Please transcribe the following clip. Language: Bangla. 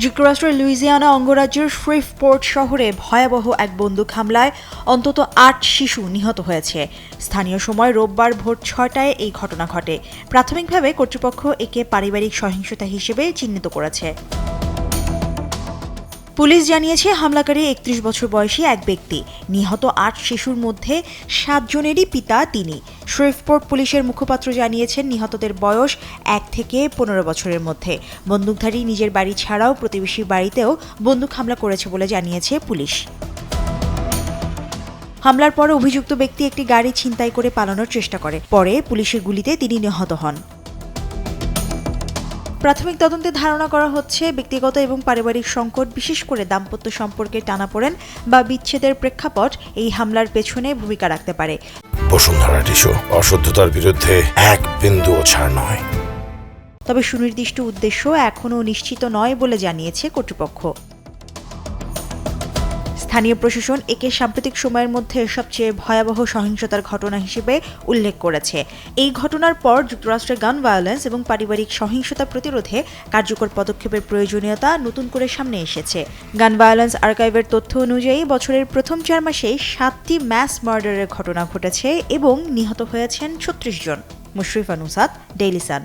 যুক্তরাষ্ট্রের লুইজিয়ানা অঙ্গরাজ্যের শ্রিভপোর্ট শহরে ভয়াবহ এক বন্দুক হামলায় অন্তত ৮ শিশু নিহত হয়েছে। স্থানীয় সময় রোববার ভোর ৬টায় এই ঘটনা ঘটে। প্রাথমিকভাবে কর্তৃপক্ষ একে পারিবারিক সহিংসতা হিসেবে চিহ্নিত করেছে। পুলিশ জানিয়েছে, হামলাকারী ৩১ বছর বয়সী এক ব্যক্তি। নিহত ৮ শিশুর মধ্যে ৭ জনেরই পিতা তিনি। শ্রিভপোর্ট পুলিশের মুখপাত্র জানিয়েছেন, নিহতদের বয়স ১ থেকে ১৫ বছরের মধ্যে। বন্দুকধারী নিজের বাড়ি ছাড়াও প্রতিবেশীর বাড়িতেও বন্দুক হামলা করেছে বলে জানিয়েছে পুলিশ। হামলার পর অভিযুক্ত ব্যক্তি একটি গাড়ি ছিনতাই করে পালানোর চেষ্টা করে। পরে পুলিশের গুলিতে তিনি নিহত হন। প্রাথমিক তদন্তে ধারণা করা হচ্ছে, ব্যক্তিগত এবং পারিবারিক সংকট, বিশেষ করে দাম্পত্য সম্পর্কের টানাপোড়েন বা বিচ্ছেদের প্রেক্ষাপট এই হামলার পেছনে ভূমিকা রাখতে পারে। বসুন্ধরা টিস্যু অশুদ্ধতার বিরুদ্ধে এক বিন্দুও ছাড় নয়। তবে সুনির্দিষ্ট উদ্দেশ্য এখনও নিশ্চিত নয় বলে জানিয়েছে কর্তৃপক্ষ। স্থানীয় প্রশাসন একে সাম্প্রতিক সময়ের মধ্যে সবচেয়ে ভয়াবহ সহিংসতার ঘটনা হিসেবে উল্লেখ করেছে। এই ঘটনার পর যুক্তরাষ্ট্রে গান ভায়োলেন্স এবং পারিবারিক সহিংসতা প্রতিরোধে কার্যকর পদক্ষেপের প্রয়োজনীয়তা নতুন করে সামনে এসেছে। গান ভায়োলেন্স আর্কাইভের তথ্য অনুযায়ী বছরের প্রথম ৪ মাসেই ৭টি ম্যাস মার্ডারের ঘটনা ঘটেছে এবং নিহত হয়েছেন ৩৬ জন। Mushrifa নুসাত, Daily Sun.